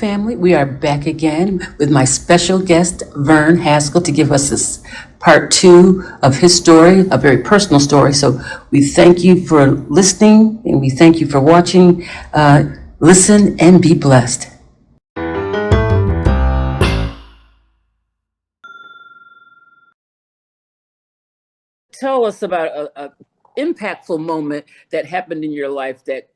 family. We are back again with my special guest, Verne Haskell, to give us this part two of his story, a very personal story. So we thank you for listening and we thank you for watching. Listen and be blessed. Tell us about a impactful moment that happened in your life that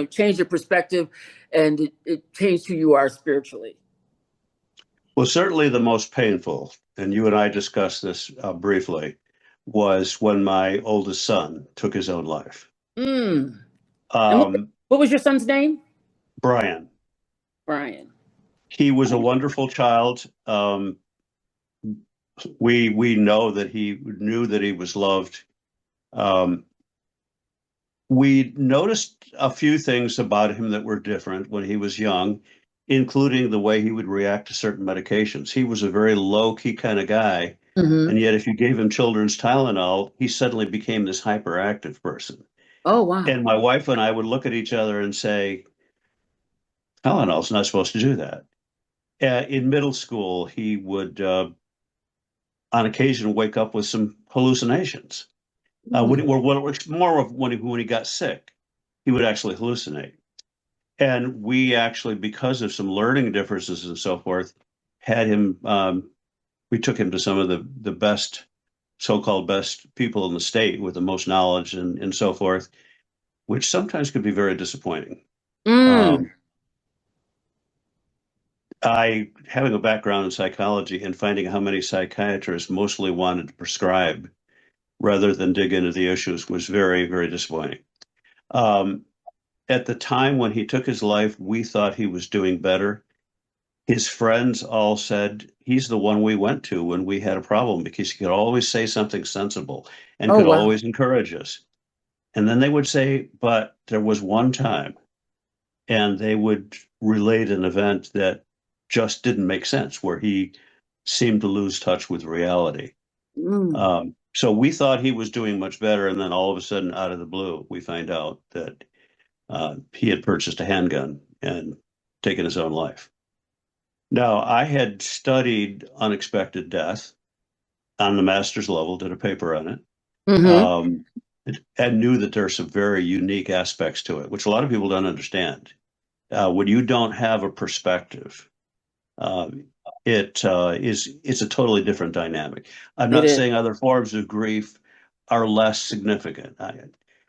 changed your perspective and it changed who you are spiritually. Well, certainly the most painful, and you and I discussed this briefly, was when my oldest son took his own life. Mm. And Um, what was your son's name? Brian, Brian. he was a wonderful child. We know that he knew that he was loved. Um, we noticed a few things about him that were different when he was young, including the way he would react to certain medications. He was a very low-key kind of guy, Mm-hmm. and yet if you gave him children's Tylenol, he suddenly became this hyperactive person. Oh, wow. And my wife and I would look at each other and say, Tylenol's not supposed to do that. In middle school, he would, on occasion, wake up with some hallucinations. Mm. More of when he got sick, he would actually hallucinate. And we actually, because of some learning differences and so forth, had him. We took him to some of the best, so-called best people in the state with the most knowledge and so forth, which sometimes could be very disappointing. Mm. Um, I having a background in psychology and finding how many psychiatrists mostly wanted to prescribe rather than dig into the issues was very, very disappointing. Um, at the time when he took his life, we thought he was doing better. His friends all said he's the one we went to when we had a problem because he could always say something sensible and Oh, could wow. always encourage us. And then they would say, but there was one time, and they would relate an event that just didn't make sense, where he seemed to lose touch with reality. Mm. So we thought he was doing much better, and then all of a sudden, out of the blue, we find out that he had purchased a handgun and taken his own life. Now, I had studied unexpected death on the master's level, did a paper on it, Mm-hmm. um, and knew that there are some very unique aspects to it, which a lot of people don't understand. When you don't have a perspective, um, it's a totally different dynamic. I'm It not is. saying other forms of grief are less significant.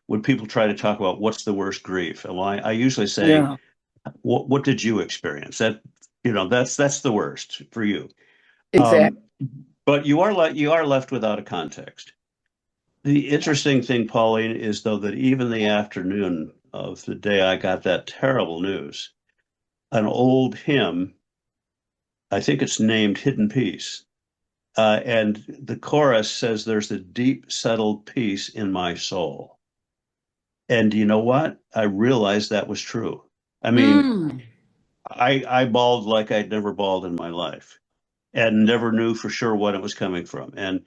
When people try to talk about what's the worst grief, well, I usually say, Yeah, what did you experience? That's the worst for you. exactly. Um, but you are left without a context. The interesting thing, Pauline, is though that even the afternoon of the day I got that terrible news, an old hymn, I think it's named Hidden Peace, and the chorus says, "There's a deep, settled peace in my soul." And you know what? I realized that was true. I mean, Mm. I bawled like I'd never bawled in my life and never knew for sure what it was coming from. And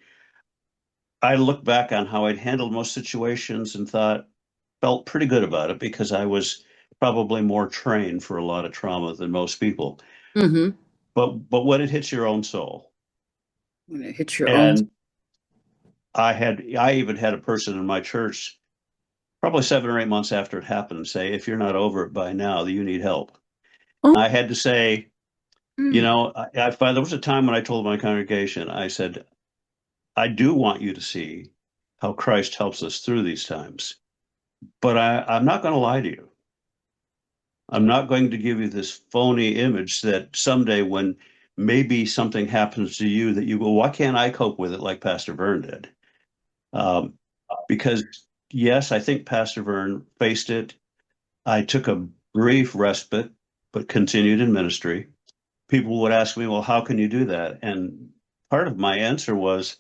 I look back on how I'd handled most situations and felt pretty good about it because I was probably more trained for a lot of trauma than most people. Mm-hmm. But when it hits your own soul, When it hits your own. and I even had a person in my church probably 7 or 8 months after it happened say, if you're not over it by now, you need help. Oh. I had to say, Mm. I find there was a time when I told my congregation, I said, I do want you to see how Christ helps us through these times, but I'm not going to lie to you. I'm not going to give you this phony image that someday when maybe something happens to you that you go, why can't I cope with it like Pastor Verne did? Um, because yes, I think Pastor Verne faced it. I took a brief respite, but continued in ministry. People would ask me, well, how can you do that? And part of my answer was,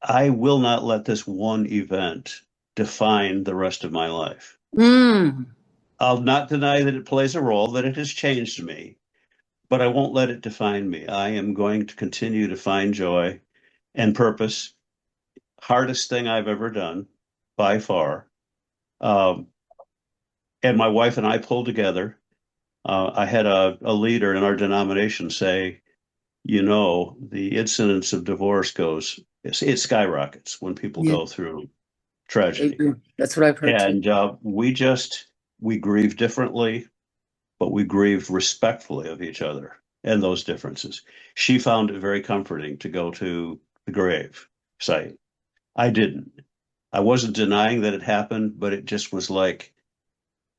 I will not let this one event define the rest of my life. Mm. I'll not deny that it plays a role, that it has changed me, but I won't let it define me. I am going to continue to find joy and purpose. Hardest thing I've ever done by far. Um, and my wife and I pulled together. I had a leader in our denomination say, the incidence of divorce it skyrockets when people Yeah, go through they tragedy. do. That's what I've heard too. And we grieve differently, but we grieve respectfully of each other and those differences. She found it very comforting to go to the grave site. I didn't. I wasn't denying that it happened, but it just was like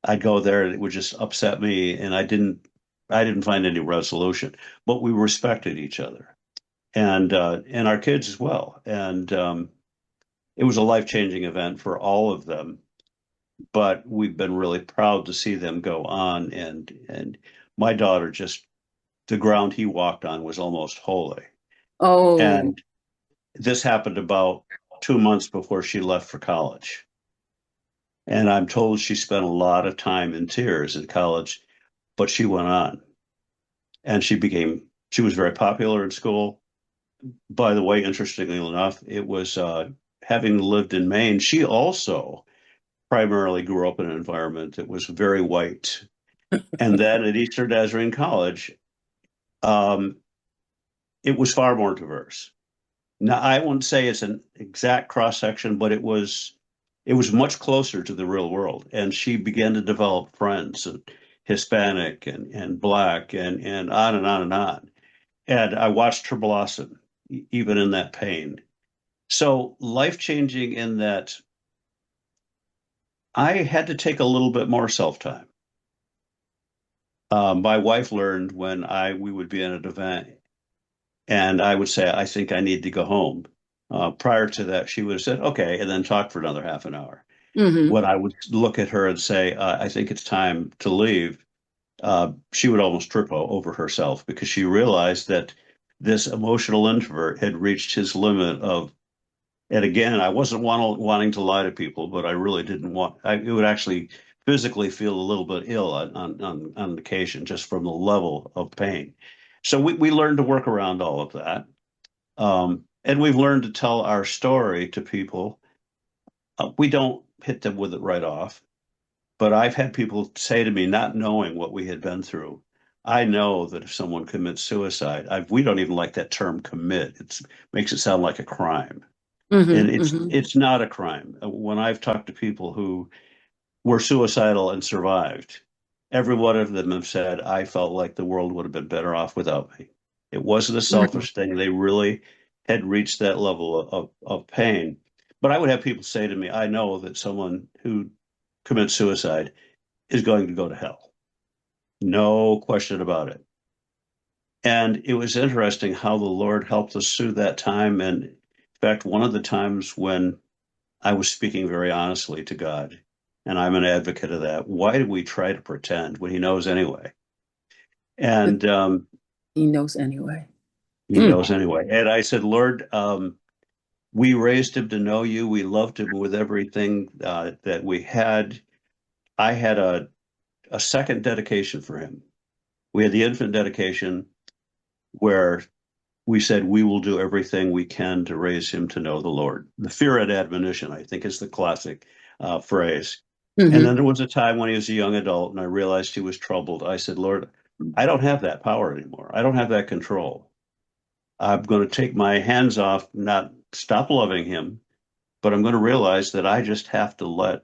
I'd go there and it would just upset me, and I didn't find any resolution. But we respected each other and our kids as well. And it was a life-changing event for all of them. But we've been really proud to see them go on, and my daughter just the ground he walked on was almost holy. Oh, And this happened about 2 months before she left for college. And I'm told she spent a lot of time in tears in college, but she went on and she was very popular in school. By the way, interestingly enough, it was having lived in Maine, she also primarily grew up in an environment that was very white. And then at Eastern Nazarene College, um, it was far more diverse. Now, I wouldn't say it's an exact cross section, but it was much closer to the real world. And she began to develop friends, Hispanic and Black and on and on and on. And I watched her blossom, even in that pain. So life changing in that I had to take a little bit more self time. My wife learned when I we would be in an event and I would say, I think I need to go home. Prior to that, she would have said, okay, and then talk for another half an hour. mm-hmm. When I would look at her and say, I think it's time to leave, she would almost trip over herself because she realized that this emotional introvert had reached his limit of, and again, I wasn't wanting to lie to people, but I really didn't it would actually physically feel a little bit ill on occasion just from the level of pain. So we learned to work around all of that. And we've learned to tell our story to people. We don't hit them with it right off, but I've had people say to me, not knowing what we had been through, I know that if someone commits suicide, we don't even like that term commit. It makes it sound like a crime. And Mm-hmm. it's Mm-hmm. it's not a crime. When I've talked to people who were suicidal and survived, every one of them have said, I felt like the world would have been better off without me. It wasn't a Mm-hmm. selfish thing. They really had reached that level of pain. But I would have people say to me, I know that someone who commits suicide is going to go to hell. No question about it. And it was interesting how the Lord helped us through that time. And in fact, one of the times when I was speaking very honestly to God, and I'm an advocate of that. Why do we try to pretend when He knows anyway? But And he knows anyway. He Mm. knows anyway. And I said, Lord, we raised him to know you. We loved him with everything that we had. I had a second dedication for him. We had the infant dedication where we said we will do everything we can to raise him to know the Lord. The fear and admonition, I think, is the classic phrase. And then Mm-hmm. there was a time when he was a young adult and I realized he was troubled. I said, Lord, I don't have that power anymore. I don't have that control. I'm going to take my hands off, not stop loving him, but I'm going to realize that I just have to let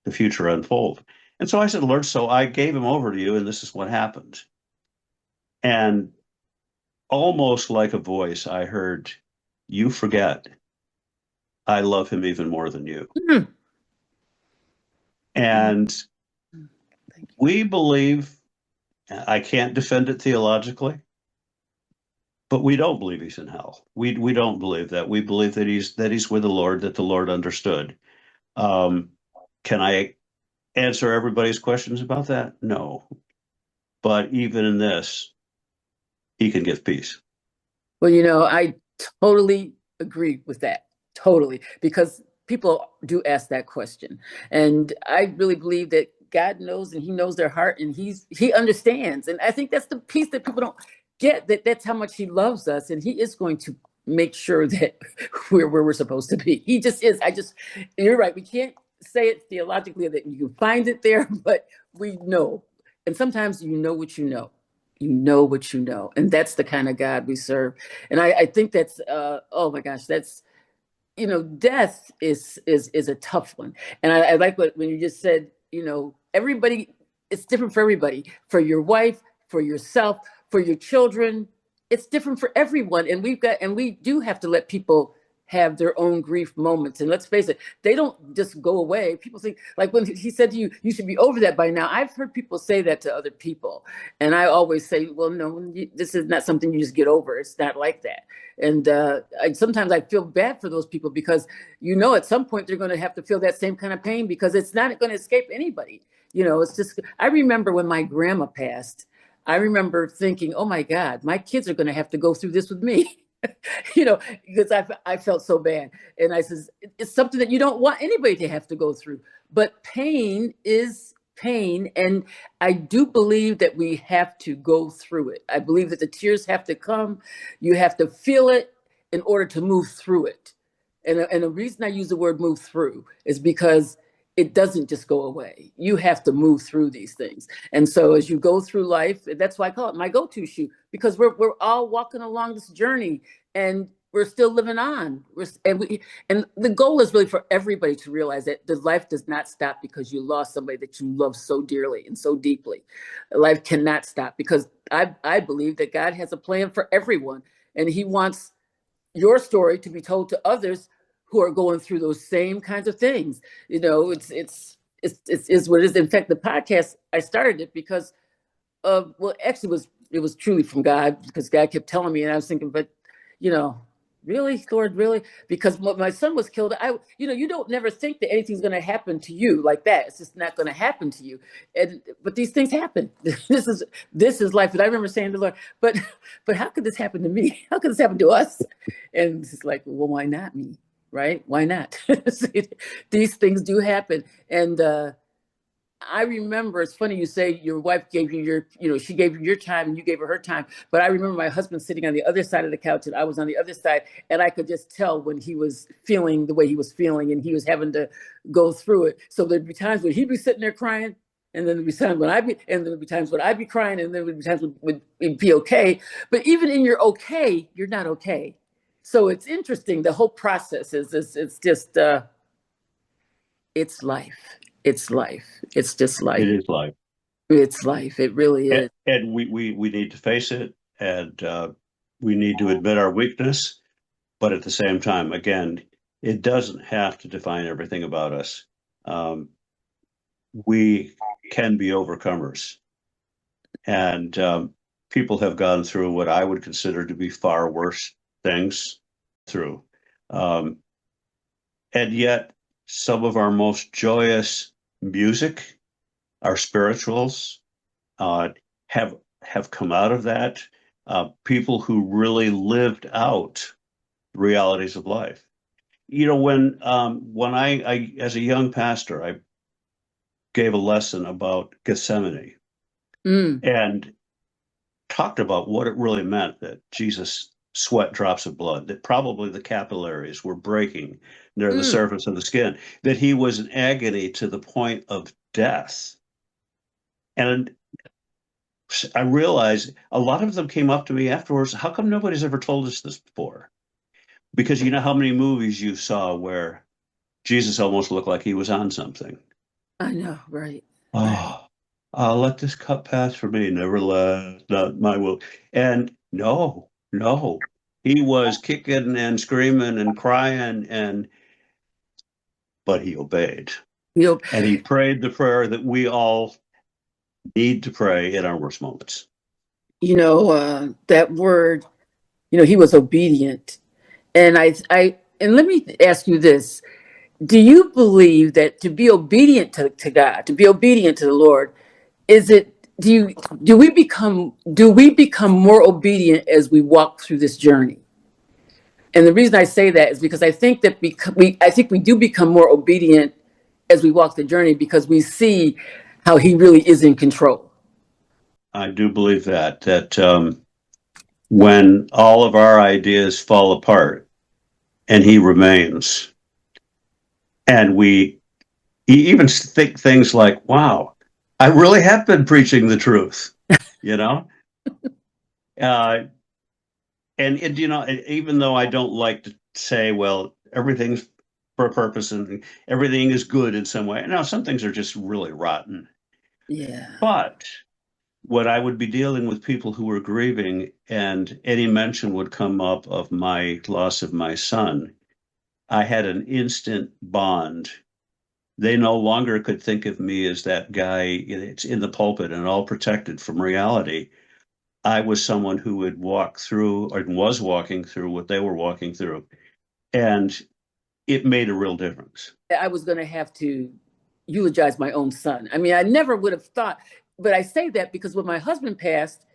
the future unfold. And so I said, Lord, so I gave him over to you, and this is what happened. And almost like a voice, I heard, you forget I love him even more than you. Mm. And Thank you. we believe, I can't defend it theologically, but we don't believe he's in hell. We don't believe that. We believe that he's with the Lord, that the Lord understood. Um, can I answer everybody's questions about that? No. But even in this, he can give peace. Well, I totally agree with that. Totally. Because people do ask that question. And I really believe that God knows and he knows their heart and he understands. And I think that's the piece that people don't get, that that's how much he loves us and he is going to make sure that we're where we're supposed to be. He just is. You're right. We can't say it theologically that you can find it there, but we know And sometimes you know what you know. You know what you know. And that's the kind of God we serve. And I think that's oh my gosh, that's death is a tough one. And I like when you just said, everybody, it's different for everybody, for your wife, for yourself, for your children. It's different for everyone. And we do have to let people have their own grief moments. And let's face it, they don't just go away. People think, like when he said to you, you should be over that by now. I've heard people say that to other people. And I always say, well, no, this is not something you just get over. It's not like that. And sometimes I feel bad for those people because, at some point they're going to have to feel that same kind of pain because it's not going to escape anybody. It's just, I remember when my grandma passed, I remember thinking, oh my God, my kids are going to have to go through this with me. Because I felt so bad. And I says, it's something that you don't want anybody to have to go through. But pain is pain. And I do believe that we have to go through it. I believe that the tears have to come. You have to feel it in order to move through it. And the reason I use the word move through is because it doesn't just go away. You have to move through these things. And so as you go through life, that's why I call it my go-to shoe, because we're all walking along this journey and we're still living on. And the goal is really for everybody to realize that the life does not stop because you lost somebody that you love so dearly and so deeply. Life cannot stop because I believe that God has a plan for everyone, and he wants your story to be told to others who are going through those same kinds of things. It's what it is. In fact, the podcast, I started it because well, actually it was truly from God, because God kept telling me, and I was thinking, but you know, really, Lord, really? Because when my son was killed, you don't never think that anything's going to happen to you like that. It's just not going to happen to you. But these things happen. This is life. And I remember saying to the Lord, but how could this happen to me? How could this happen to us? And it's like, well, why not me? Right? Why not? These things do happen. And I remember, it's funny you say your wife gave you she gave you your time and you gave her time. But I remember my husband sitting on the other side of the couch and I was on the other side. And I could just tell when he was feeling the way he was feeling and he was having to go through it. So there'd be times when he'd be sitting there crying. And then there'd be times when there'd be times when I'd be crying, and then there'd be times when it'd be okay. But even in your okay, you're not okay. So it's interesting. The whole process it's just it's life. It's life. It's just It life. is life. It's life. It really is. And we need to face it, and we need to admit our weakness. But at the same time, again, it doesn't have to define everything about us. We can be overcomers. And people have gone through what I would consider to be far worse things through. Um, and yet, some of our most joyous music, our spirituals, uh, have come out of that. People who really lived out the realities of life. When I as a young pastor, I gave a lesson about Gethsemane Mm, and talked about what it really meant that Jesus sweat drops of blood, that probably the capillaries were breaking near the mm. surface of the skin, that he was in agony to the point of death. And I realized a lot of them came up to me afterwards. How come nobody's ever told us this before? Because you know how many movies you saw where Jesus almost looked like he was on something. I know, right, right. Oh, let this cup pass for me. Nevertheless, not my will. And no, no, he was kicking and screaming and crying, but he obeyed. You know, And he prayed the prayer that we all need to pray in our worst moments. that word. He was obedient, and and let me ask you this: do you believe that to be obedient to God, to be obedient to the Lord, is it? Do we become more obedient as we walk through this journey? And the reason I say that is because I think that I think we do become more obedient as we walk the journey because we see how he really is in control. I do believe that when all of our ideas fall apart and he remains, and we even think things like, wow, I really have been preaching the truth, you know? Uh, and even though I don't like to say, well, everything's for a purpose and everything is good in some way. No, some things are just really rotten. Yeah. But when I would be dealing with people who were grieving and any mention would come up of my loss of my son, I had an instant bond. They no longer could think of me as that guy it's in the pulpit and all protected from reality. I was someone who would walk through or was walking through what they were walking through. And it made a real difference. I was going to have to eulogize my own son. I mean, I never would have thought, but I say that because when my husband passed,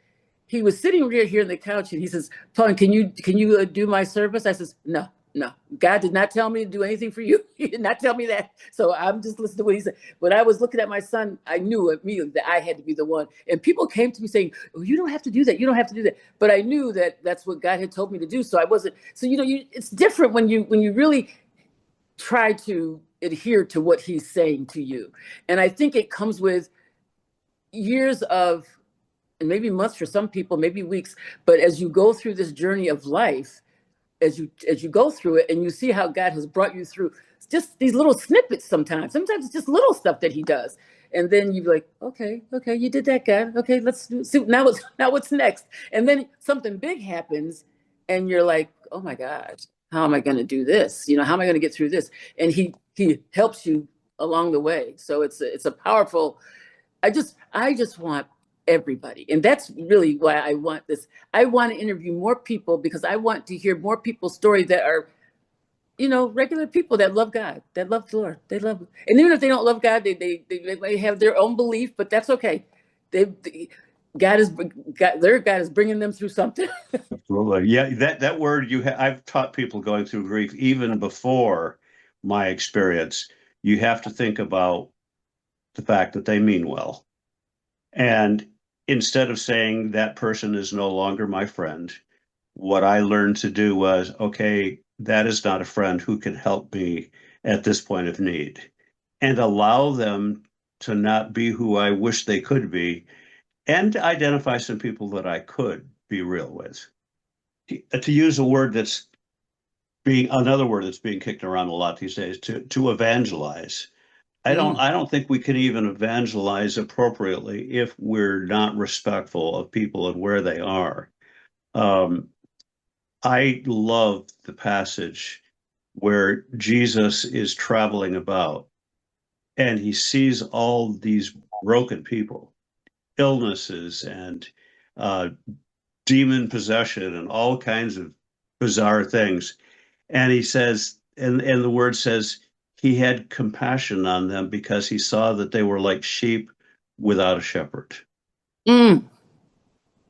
he was sitting right here on the couch and he says, "Tony, can you do my service?" I says, "No, no. God did not tell me to do anything for you. He did not tell me that. So I'm just listening to what he said." When I was looking at my son, I knew immediately that I had to be the one. And people came to me saying, "Oh, you don't have to do that. You don't have to do that." But I knew that that's what God had told me to do. So I wasn't. So it's different when you really try to adhere to what he's saying to you. And I think it comes with years of, and maybe months for some people, maybe weeks, but as you go through this journey of life, as you go through it and you see how God has brought you through just these little snippets sometimes. Sometimes it's just little stuff that he does. And then you're like, okay, you did that, God. Okay, let's see now what's next. And then something big happens and you're like, oh my gosh, how am I gonna do this? How am I gonna get through this? And he helps you along the way. So it's a powerful. I just want everybody. And that's really why I want this. I want to interview more people because I want to hear more people's story that are, regular people that love God, that love the Lord. They love, and even if they don't love God, they may have their own belief, but that's okay. God is their God is bringing them through something. Absolutely. Yeah, that word I've taught people going through grief even before my experience. You have to think about the fact that they mean well. And instead of saying that person is no longer my friend, what I learned to do was, okay, that is not a friend who can help me at this point of need, and allow them to not be who I wish they could be, and to identify some people that I could be real with. To use a word that's being another word that's being kicked around a lot these days, to evangelize. Mm. I don't think we can even evangelize appropriately if we're not respectful of people and where they are. Um, I love the passage where Jesus is traveling about and he sees all these broken people, illnesses and uh, demon possession and all kinds of bizarre things. And he says, and the word says, he had compassion on them because he saw that they were like sheep without a shepherd. Mm.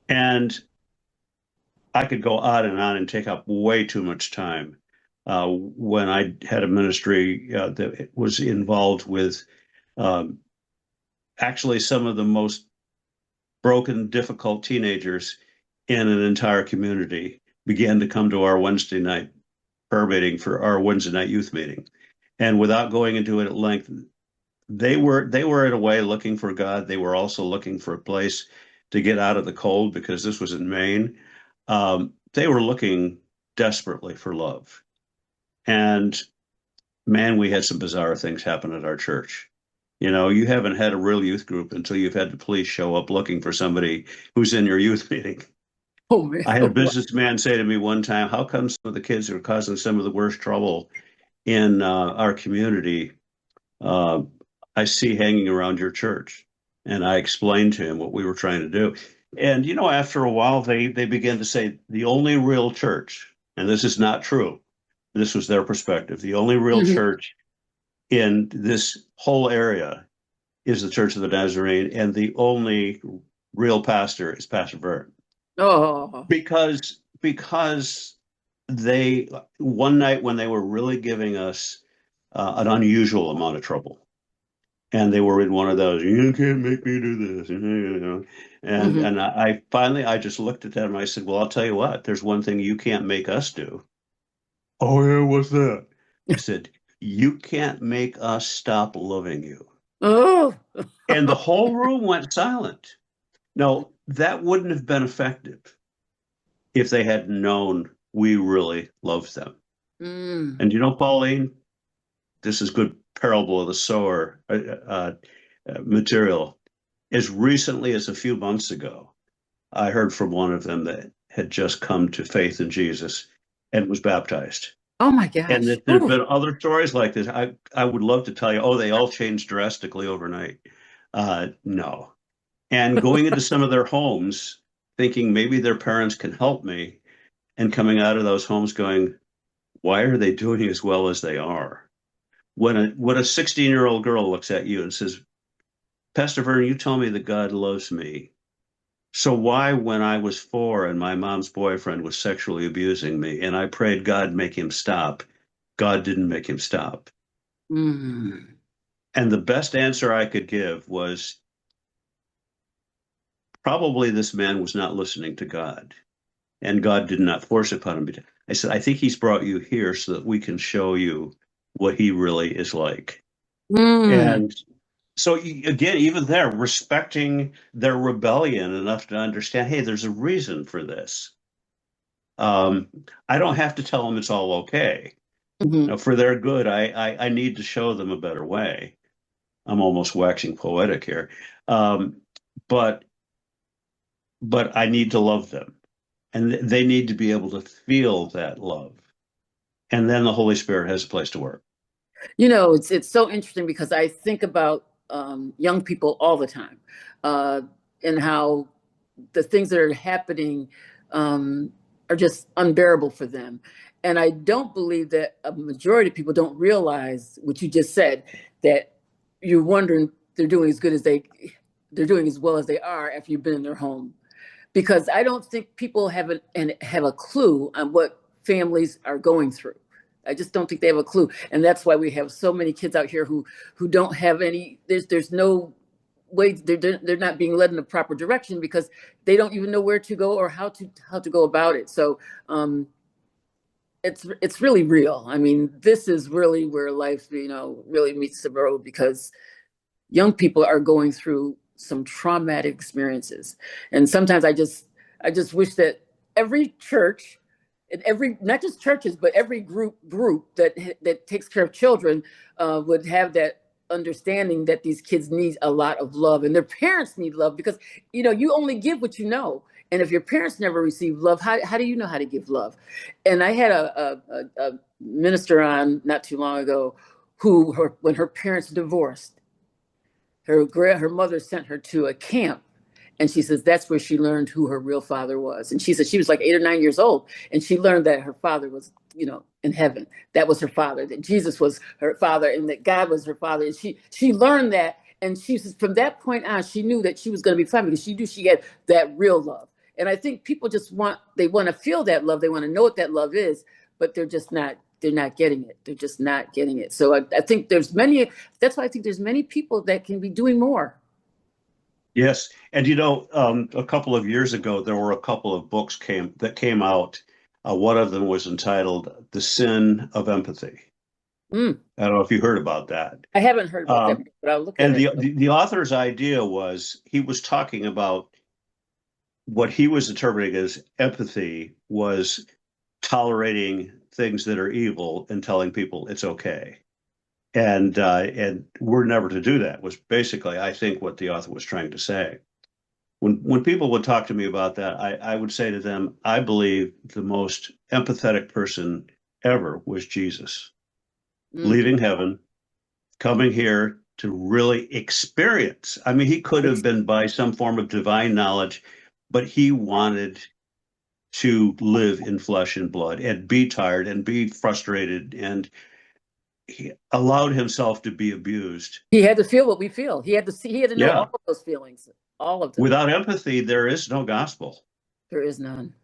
And I could go on and take up way too much time. When I had a ministry that was involved with um, actually some of the most broken, difficult teenagers in an entire community began to come to our Wednesday night prayer meeting for our Wednesday night youth meeting. And without going into it at length, they were in a way looking for God. They were also looking for a place to get out of the cold because this was in Maine. They were looking desperately for love. And man, we had some bizarre things happen at our church. You haven't had a real youth group until you've had the police show up looking for somebody who's in your youth meeting. Oh man. I had a businessman say to me one time, "How come some of the kids who are causing some of the worst trouble in our community uh, I see hanging around your church?" And I explained to him what we were trying to do. And after a while, they began to say the only real church, and this is not true. This was their perspective. The only real Mhm. church in this whole area is the Church of the Nazarene, and the only real pastor is Pastor Verne. Oh. Because they one night when they were really giving us an unusual amount of trouble, and they were in one of those "you can't make me do this," and Hmm. I finally I just looked at them and I said, "Well, I'll tell you what. There's one thing you can't make us do." "Oh yeah, what's that?" I said, "You can't make us stop loving you." Oh. And the whole room went silent. No, that wouldn't have been effective if they had known we really loved them. Mm. And Pauline, this is good parable of the sower material. As recently as a few months ago, I heard from one of them that had just come to faith in Jesus and was baptized. Oh my And gosh. that there've been other stories like this. I would love to tell you, oh, they all changed drastically overnight. No. And going into some of their homes, thinking maybe their parents can help me, and coming out of those homes going, why are they doing as well as they are? When a 16-year-old girl looks at you and says, Pastor Verne, you tell me that God loves me. So why, when I was 4 and my mom's boyfriend was sexually abusing me and I prayed God make him stop, God didn't make him stop? Mm. And the best answer I could give was probably this man was not listening to God, and God did not force upon him. I said, I think he's brought you here so that we can show you what he really is like. Mm. And so again, even there, respecting their rebellion enough to understand, hey, there's a reason for this. Um, I don't have to tell them it's all okay. Mhm. Now, for their good, I need to show them a better way. I'm almost waxing poetic here, um, but I need to love them, and they need to be able to feel that love, and then the Holy Spirit has a place to work. It's so interesting because I think about young people all the time, uh, and how the things that are happening are just unbearable for them. And I don't believe that a majority of people don't realize what you just said, that you're wondering they're doing as good as they're doing as well as they are after you've been in their home. Because I don't think people have a clue on what families are going through. I just don't think they have a clue, and that's why we have so many kids out here who don't have any. There's no way they're not being led in the proper direction because they don't even know where to go or how to go about it. So it's really real. I mean, this is really where life really meets the road, because young people are going through some traumatic experiences. And sometimes I just wish that every church and every, not just churches, but every group that takes care of children would have that understanding that these kids need a lot of love, and their parents need love, because you only give what you know. And if your parents never receive love, how do you know how to give love? And I had a minister on not too long ago when her parents divorced, her mother sent her to a camp, and she says that's where she learned who her real father was. And she said she was like 8 or 9 years old, and she learned that her father was in heaven. That was her father, that Jesus was her father, and that God was her father. And she learned that, and she says from that point on she knew that she was going to be fine, because she knew she had that real love. And I think people just want to feel that love, they want to know what that love is, but they're not getting it. They're just not getting it. So I think that's why I think there's many people that can be doing more. Yes, and a couple of years ago, there were a couple of books came out. One of them was entitled "The Sin of Empathy." Mm. I don't know if you heard about that. I haven't heard about that, Um, but I'll look at and it. the author's idea was he was talking about what he was interpreting as empathy was tolerating things that are evil and telling people it's okay. And we're never to do that was basically, I think, what the author was trying to say. When people would talk to me about that, I would say to them, I believe the most empathetic person ever was Jesus, Mm. leaving heaven, coming here to really experience. I mean, he could have been by some form of divine knowledge, but he wanted to live in flesh and blood and be tired and be frustrated, and he allowed himself to be abused. He had to feel what we feel. He had to know all Yeah. of those feelings, all of them. Without empathy, there is no gospel. There is none.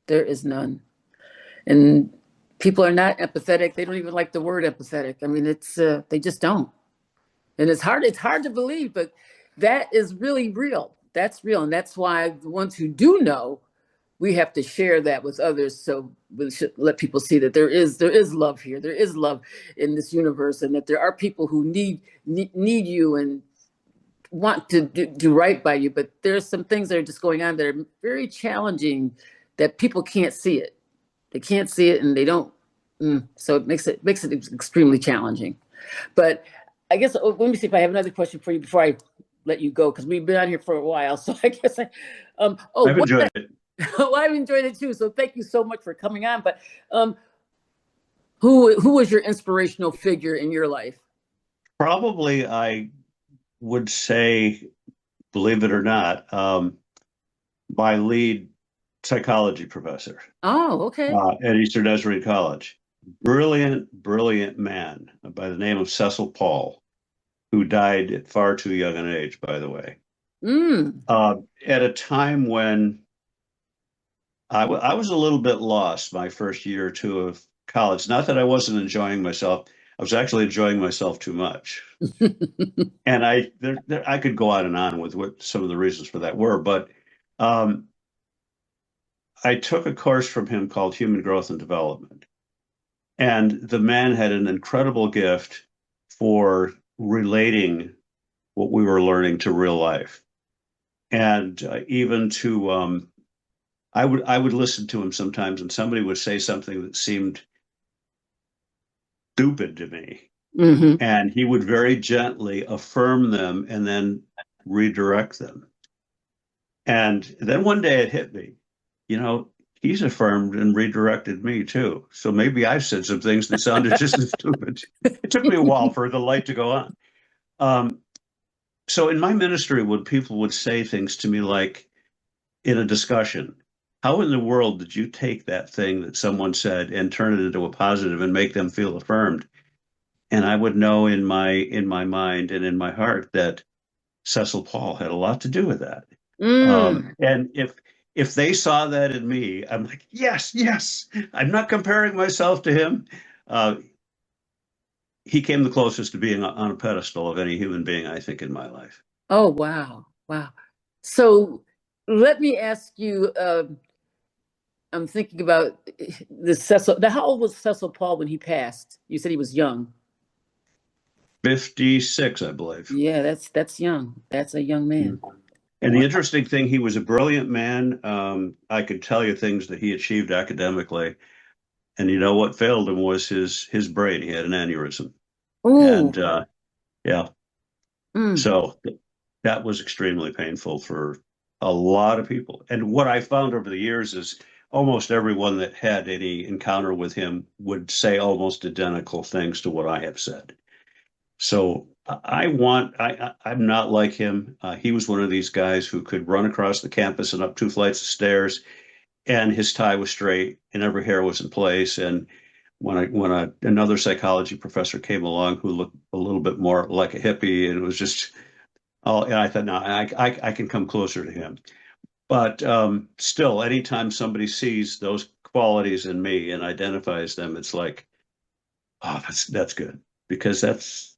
There is none. And people are not empathetic. They don't even like the word empathetic. I mean, it's they just don't. And it's hard to believe, but that is really real. That's real. And that's why the ones who do know, we have to share that with others, so we should let people see that there is love here. There is love in this universe, and that there are people who need you, and want to do right by you, but there's some things that are just going on that are very challenging that people can't see it. They can't see it and they don't. So it makes it extremely challenging. But I guess let me see if I have another question for you before I let you go because we've been on here for a while. So I guess I've enjoyed it. well, I've enjoyed it too. So thank you so much for coming on. But um, who was your inspirational figure in your life? Probably, I would say, believe it or not, my lead psychology professor Oh, okay. at Eastern Desert College. Brilliant, brilliant man by the name of Cecil Paul, who died at far too young an age, by the way. Mm. At a time when I was a little bit lost my first year or two of college. Not that I wasn't enjoying myself, I was actually enjoying myself too much. And I could go on and on with what some of the reasons for that were, but um, I took a course from him called Human Growth and Development. And the man had an incredible gift for relating what we were learning to real life. And even to, I would listen to him sometimes, and somebody would say something that seemed stupid to me, Hmm. and he would very gently affirm them and then redirect them. And then one day it hit me, you know, he's affirmed and redirected me too. So maybe I've said some things that sounded just as stupid. It took me a while for the light to go on. Um, so in my ministry, when people would say things to me like in a discussion, how in the world did you take that thing that someone said and turn it into a positive and make them feel affirmed? And I would know in my mind and in my heart that Cecil Paul had a lot to do with that. Mm. And if they saw that in me, I'm like, yes, yes. I'm not comparing myself to him. Uh, he came the closest to being on a pedestal of any human being, I think, in my life. Oh, wow. Wow. So let me ask you, I'm thinking about the Cecil. Now, how old was Cecil Paul when he passed? You said he was young. 56, I believe. Yeah, that's young. That's a young man. And the interesting thing, he was a brilliant man. I could tell you things that he achieved academically, and you know what failed him was his brain. He had an aneurysm, Oh. and yeah, Mm. so that was extremely painful for a lot of people. And what I found over the years is almost everyone that had any encounter with him would say almost identical things to what I have said. So I'm not like him. He was one of these guys who could run across the campus and up two flights of stairs, and his tie was straight and every hair was in place. And another psychology professor came along who looked a little bit more like a hippie, and it was just and I thought, no, I can come closer to him. But still, anytime somebody sees those qualities in me and identifies them, it's like, oh, that's good because that's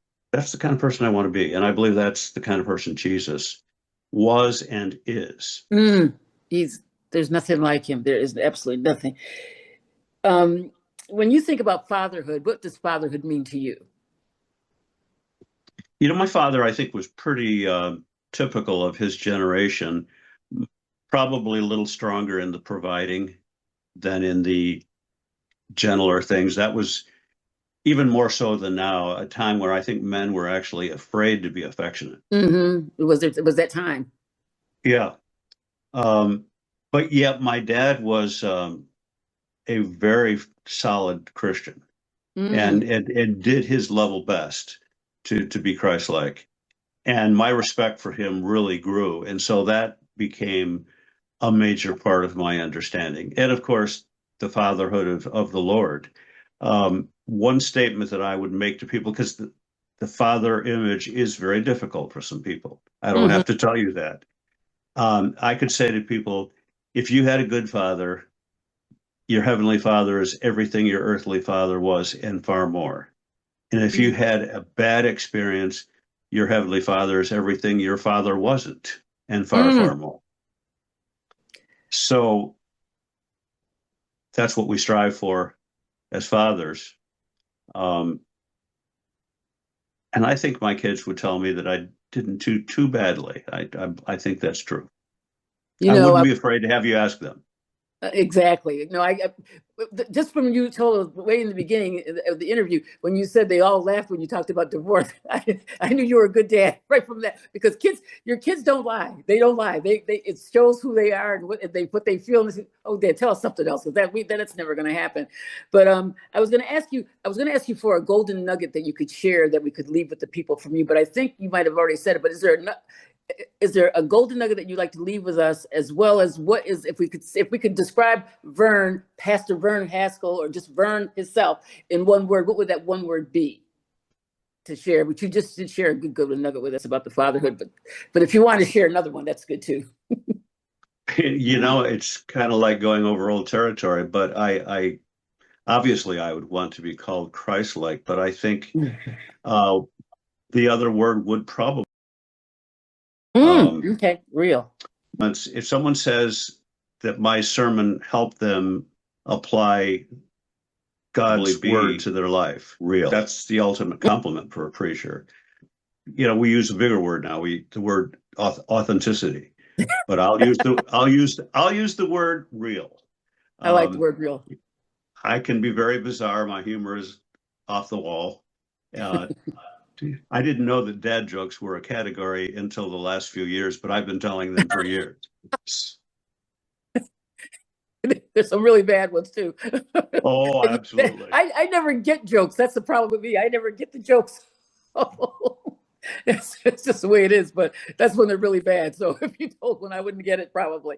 the kind of person I want to be, and I believe that's the kind of person Jesus was and is. Mm. He's there's nothing like him. There is absolutely nothing. Um, when you think about fatherhood, what does fatherhood mean to you? You know, my father, I think, was pretty typical of his generation, probably a little stronger in the providing than in the gentler things. That was even more so than now, a time where I think men were actually afraid to be affectionate. It was that time. Yeah. Um, but yet my dad was a very solid Christian Mm. and did his level best to be Christ-like. And my respect for him really grew. And so that became a major part of my understanding. And of course, the fatherhood of the Lord. One statement that I would make to people, because the father image is very difficult for some people. I don't Hmm. have to tell you that. I could say to people, if you had a good father, your heavenly father is everything your earthly father was and far more. And if you had a bad experience, your heavenly father is everything your father wasn't and far, Mm. far more. So that's what we strive for as fathers. Um, And I think my kids would tell me that I didn't do too badly. I think that's true. You I know, wouldn't be afraid to have you ask them. exactly. No, just from you told us way in the beginning of the interview when you said they all laughed when you talked about divorce. I knew you were a good dad right from that, because your kids don't lie. They don't lie. They it shows who they are and what they feel. And say, oh, Dad, tell us something else, because that's never going to happen. But I was going to ask you for a golden nugget that you could share that we could leave with the people from you. But I think you might have already said it. But is there a golden nugget that you'd like to leave with us, as well as if we could describe Verne, Pastor Verne Haskell, or just Verne himself in one word, what would that one word be to share? But you just did share a good golden nugget with us about the fatherhood, but if you want to share another one, that's good too. It's kind of like going over old territory, but I obviously I would want to be called Christ-like, but I think the other word would probably okay, real. if someone says that my sermon helped them apply God's word to their life, real. That's the ultimate compliment for a preacher. We use a bigger word now. The word authenticity, but I'll use the word real. I like the word real. I can be very bizarre. My humor is off the wall. I didn't know that dad jokes were a category until the last few years, but I've been telling them for years. There's some really bad ones too. Oh, absolutely. I never get jokes. That's the problem with me. I never get the jokes. It's just the way it is, but that's when they're really bad. So if you told one, I wouldn't get it probably.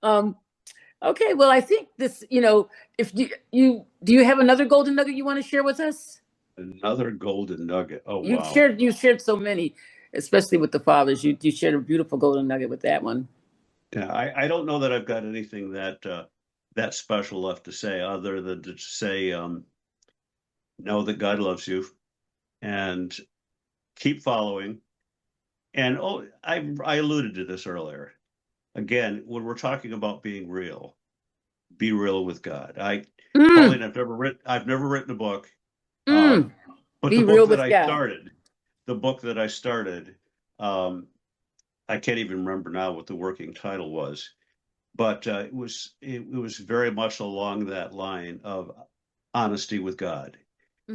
Okay, well, I think this, if do you have another golden nugget you want to share with us? Another golden nugget. Oh, You wow. shared so many, especially with the fathers. You shared a beautiful golden nugget with that one. Yeah, I don't know that I've got anything that special left to say, other than to say, know that God loves you and keep following. And I alluded to this earlier. Again, when we're talking about being real, be real with God. Pauline, I've never written a book. But be real with God. The book that I started, I can't even remember now what the working title was, but it was very much along that line of honesty with God.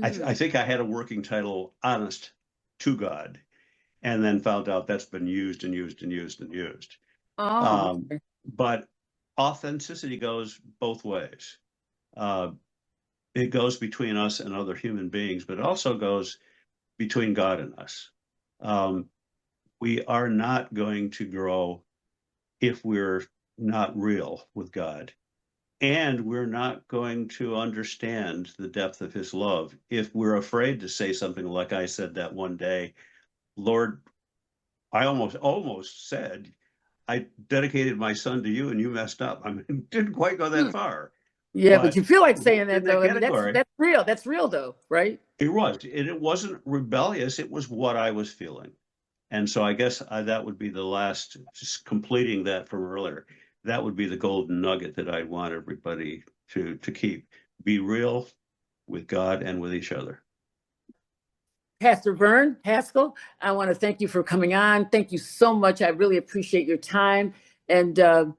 I think I had a working title, Honest to God, and then found out that's been used and used and used and used. But authenticity goes both ways. It goes between us and other human beings, but it also goes between God and us. We are not going to grow if we're not real with God. And we're not going to understand the depth of his love if we're afraid to say something like I said that one day, Lord, I almost said, I dedicated my son to you and you messed up. I mean, didn't quite go that far. Yeah, but you feel like saying that though. That's real. That's real though, right? It was. It wasn't rebellious. It was what I was feeling. And so I guess that would be the last, just completing that from earlier. That would be the golden nugget that I'd want everybody to keep. Be real with God and with each other. Pastor Verne Haskell, I want to thank you for coming on. Thank you so much. I really appreciate your time. And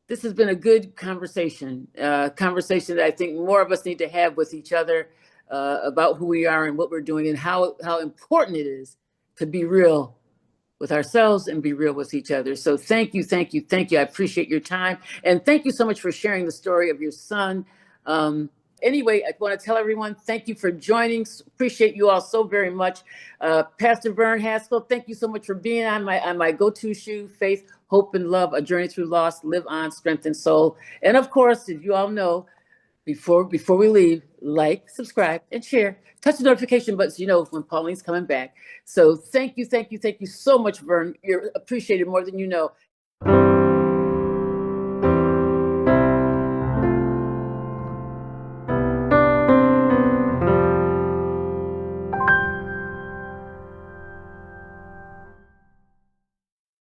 this has been a good conversation that I think more of us need to have with each other about who we are and what we're doing and how important it is to be real with ourselves and be real with each other. So thank you. I appreciate your time. And thank you so much for sharing the story of your son. Anyway, I want to tell everyone, thank you for joining. Appreciate you all so very much. Pastor Verne Haskell, thank you so much for being on my go-to show, Faith, Hope, and Love, A Journey Through Loss, Live On, Strength, and Soul. And of course, as you all know, before we leave, like, subscribe, and share. Touch the notification button so you know when Pauline's coming back. So thank you so much, Verne. You're appreciated more than you know.